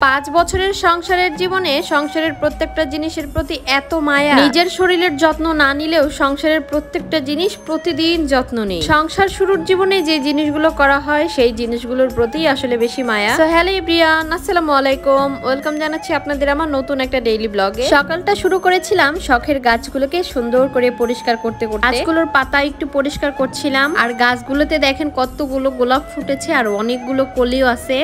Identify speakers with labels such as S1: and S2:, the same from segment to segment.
S1: 5 বছরের সংসারের জীবনে সংসারের প্রত্যেকটা জিনিসের প্রতি এত মায়া, নিজের শরীরের যত্ন না নিলেও সংসারের প্রত্যেকটা জিনিস প্রতিদিন যত্ন নেই। সংসার শুরুর জীবনে যে জিনিসগুলো করা হয় সেই জিনিসগুলোর প্রতি আসলে বেশি মায়া। সো হ্যালো এভরিওয়ান, আসসালামু আলাইকুম, ওয়েলকাম জানাচ্ছি আপনাদের আমার নতুন একটা ডেইলি ব্লগে। সকালটা শুরু করেছিলাম শখের গাছগুলোকে সুন্দর করে পরিষ্কার করতে করতে। গাছগুলোর পাতা একটু পরিষ্কার করছিলাম, আর গাছগুলোতে দেখেন কতগুলো গোলাপ ফুটেছে আর অনেকগুলো কলিও আছে।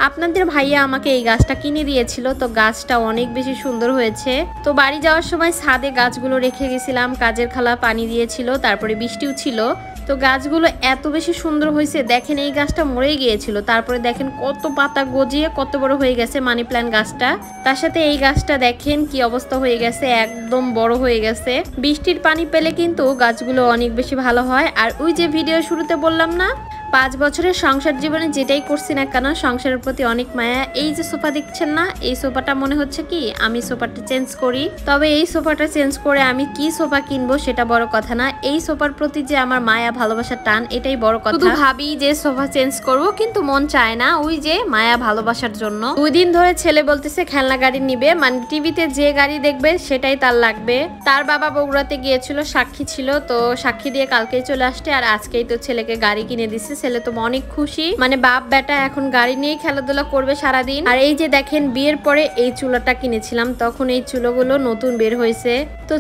S1: আপনাদের ভাইয়া আমাকে এই গাছটা কিনে দিয়েছিল, তো গাছটা অনেক বেশি সুন্দর হয়েছে। তো বাড়ি যাওয়ার সময় ছাদে গাছগুলো রেখে গেছিলাম, কাজের খালা পানি দিয়েছিল, তারপরে বৃষ্টিও ছিল। তো গাছগুলো এত বেশি সুন্দর হয়েছে, দেখেন এই গাছটা মরে গিয়েছিল, তারপরে দেখেন কত পাতা গজিয়ে কত বড় হয়ে গেছে মানি প্ল্যান্ট গাছটা। তার সাথে এই গাছটা দেখেন কি অবস্থা হয়ে গেছে, একদম বড় হয়ে গেছে। বৃষ্টির পানি পেলে কিন্তু গাছগুলো অনেক বেশি ভালো হয়। আর ওই যে ভিডিও শুরুতে বললাম না, 5 বছরের সংসার জীবনে যেটাই করছি না কেন সংসারের প্রতি অনেক মায়া। এই যে সোফা দেখছেন না, এই সোফাটা মনে হচ্ছে কি আমি সোফাটা চেঞ্জ করি, তবে এই সোফাটা চেঞ্জ করে আমি কি সোফা কিনবো সেটা বড় কথা না, এই সোফার প্রতি যে আমার মায়া ভালোবাসার টান এটাই বড় কথা। শুধু ভাবি যে সোফা চেঞ্জ করব, কিন্তু মন চায় না, ওই যে মায়া ভালোবাসার জন্য। 2 দিন ধরে ছেলে বলতেছে খেলনা গাড়ি নিবে, মানে টিভিতে যে গাড়ি দেখবে সেটাই তার লাগবে। তার বাবা বগুড়াতে গিয়েছিল, সাক্ষী ছিল, তো সাক্ষী দিয়ে কালকেই চলে আসছে, আর আজকেই তো ছেলেকে গাড়ি কিনে দিচ্ছে। ছেলে তো অনেক খুশি, মানে বাপ বেটা এখন গাড়ি নিয়ে খেলাধুলা করবে সারাদিন। আর এই যে দেখেন বিয়ের পরে এই চুলাটা কিনেছিলাম, তখন এই চুলাগুলো নতুন বের হয়েছে, তো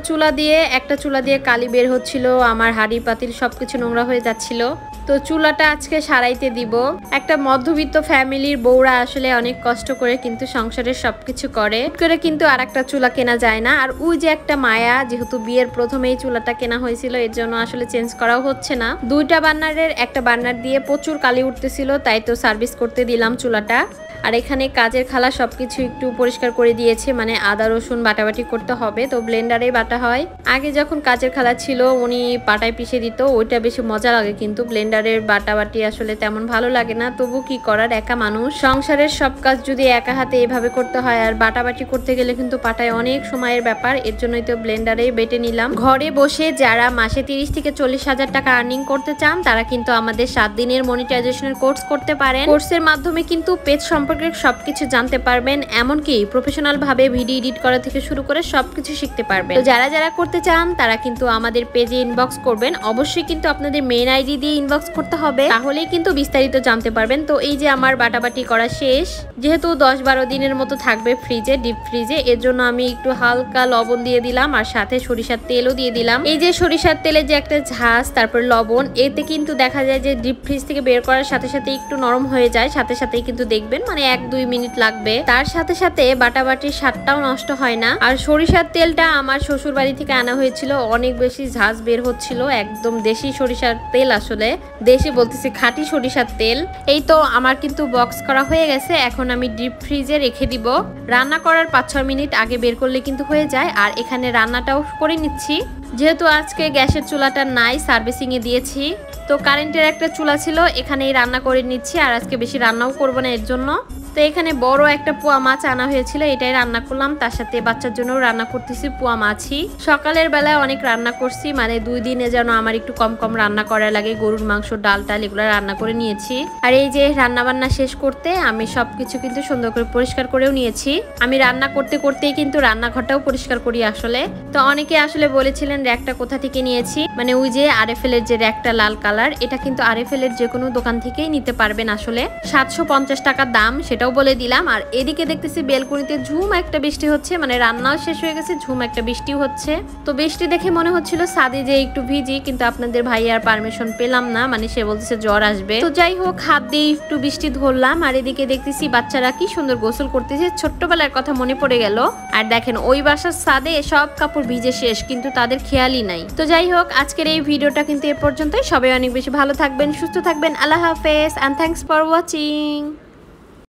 S1: একটা চুলা দিয়ে কালি বের হচ্ছিল, আমার হাড়ি পাতিল সবকিছু নোংরা হয়ে যাচ্ছিল। তো চুলাটা আজকে সারাইতে দিব। একটা মধ্যবিত্ত ফ্যামিলির বউরা আসলে অনেক কষ্ট করে কিন্তু সংসারের সবকিছু করে কিন্তু আর একটা চুলা কেনা যায় না। আর ওই যে একটা মায়া, যেহেতু বিয়ের প্রথমেই চুলাটা কেনা হয়েছিল, এর জন্য আসলে চেঞ্জ করাও হচ্ছে না। 2টা বার্নারের একটা বার্নার দিয়ে প্রচুর কালি উঠতেছিল, তাই তো সার্ভিস করতে দিলাম চুলাটা। আর এখানে কাজের খালা সবকিছু একটু পরিষ্কার করে দিয়েছে, মানে আদা রসুন বাটাবাটি করতে হবে, তো ব্লেন্ডারেই বাটা হয়। আগে যখন কাজের খালা ছিল উনি পাটায় পিষে দিত, ওইটা বেশি মজা লাগে, কিন্তু ব্লেন্ডারের বাটাবাটি আসলে তেমন ভালো লাগে না। তবু কি করার, একা মানুষ, সংসারের সব কাজ যদি একা হাতে এভাবে করতে হয়, আর বাটাবাটি করতে গেলে কিন্তু পাটায় অনেক সময়ের ব্যাপার, এর জন্যই তো ব্লেন্ডারেই বেটে নিলাম। ঘরে বসে যারা মাসে 30 থেকে 40 হাজার টাকা আর্নিং করতে চান, তারা কিন্তু আমাদের 7 দিনের মনিটাইজেশনের কোর্স করতে পারেন। কোর্সের মাধ্যমে কিন্তু পেজ সম্পর্কে সবকিছু জানতে পারবেন, এমনকি প্রফেশনাল ভাবে ভিডিও এডিট করা থেকে শুরু করে সবকিছু শিখতে পারবেন। তো যারা করতে চান তারা কিন্তু আমাদের পেজে ইনবক্স করবেন, অবশ্যই কিন্তু আপনাদের মেইন আইডি দিয়ে ইনবক্স করতে হবে, তাহলেই কিন্তু বিস্তারিত জানতে পারবেন। তো এই যে আমার বাটাবাটি করা শেষ, যেহেতু 10-12 দিনের মতো থাকবে ফ্রিজে, ডিপ ফ্রিজে, এর জন্য আমি একটু হালকা লবণ দিয়ে দিলাম, আর সাথে সরিষার তেলও দিয়ে দিলাম। এই যে সরিষার তেলে যে একটা ঝাঁজ, তারপর লবণ, এতে কিন্তু দেখা যায় যে ডিপ ফ্রিজ থেকে বের করার সাথে সাথে একটু নরম হয়ে যায়, সাথে সাথেই কিন্তু দেখবেন মানে 1-2 মিনিট লাগবে। তার সাথে সাথে বাটাবাটির স্বাদটাও নষ্ট হয় না। আর সরিষার তেলটা আমার শ্বশুর বাড়ি থেকে আনা হয়েছিল, অনেক বেশি ঝাঁজ বের হচ্ছিল, একদম দেশি সরিষার তেল, আসলে দেশি বলতেছি খাঁটি সরিষার তেল। এই তো আমার কিন্তু বক্স করা হয়ে গেছে, এখন আমি ডিপ ফ্রিজে রেখে দিব। রান্না করার 5-6 মিনিট আগে বের করলে কিন্তু হয়ে যায়। আর এখানে রান্নাটাও করে নিচ্ছি, যেহেতু আজকে গ্যাসের চুলাটা নাই, সার্ভিসিং এ দিয়েছি, তো কারেন্টের একটা চুলা ছিল, এখানেই রান্না করে নিচ্ছি। আর আজকে বেশি রান্নাও করবো না এর জন্য। তো এখানে বড় একটা পোয়া মাছ আনা হয়েছিল, এটাই রান্না করলাম, তার সাথে বাচ্চার জন্য রান্না করতেছি পোয়া মাছই। সকালের বেলায় অনেক রান্না করছি, মানে 2 দিনে যেন আমার একটু কম কম রান্না করা লাগে, গরুর মাংস, ডাল টাল এগুলো রান্না করে নিয়েছি। আর এই যে রান্না বান্না শেষ করতে আমি সবকিছু কিন্তু সুন্দর করে পরিষ্কার করেও নিয়েছি। আমি রান্না করতে করতেই কিন্তু রান্নাঘরটাও পরিষ্কার করি আসলে। তো অনেকে আসলে বলেছিলেন র্যাকটা কোথা থেকে নিয়েছি, মানে ওই যে আরএফএল এর যে র্যাকটা লাল কালার, এটা কিন্তু আরএফএল এর যে কোনো দোকান থেকেই নিতে পারবেন আসলে। 750 টাকা দাম, সেটাও বলে দিলাম। আর এদিকে দেখতেছি বেলকনিতে ঝুম একটা বৃষ্টি হচ্ছে, মানে রান্নাও শেষ হয়ে গেছে, ঝুম একটা বৃষ্টিও হচ্ছে। তো বৃষ্টি দেখে মনে হচ্ছিল ছাদে যে একটু ভিজি, কিন্তু আপনাদের ভাইয়ার পারমিশন পেলাম না, মানে সে বলতেছে জ্বর আসবে। তো যাই হোক, হাত দিয়ে একটু বৃষ্টি ধরলাম। আর এদিকে দেখতেছি বাচ্চারা কি সুন্দর গোসল করতেছে, ছোট্টবেলার কথা মনে পড়ে গেল। আর দেখেন ওই বাসার ছাদে সব কাপড় ভিজে শেষ, কিন্তু তাদের খেয়ালই নাই। তো যাই হোক, আজকের এই ভিডিওটা কিন্তু এ পর্যন্তই। সবাই অনেক বেশি ভালো থাকবেন, সুস্থ থাকবেন। আল্লাহ হাফেজ, এন্ড থ্যাঙ্কস ফর ওয়াচিং।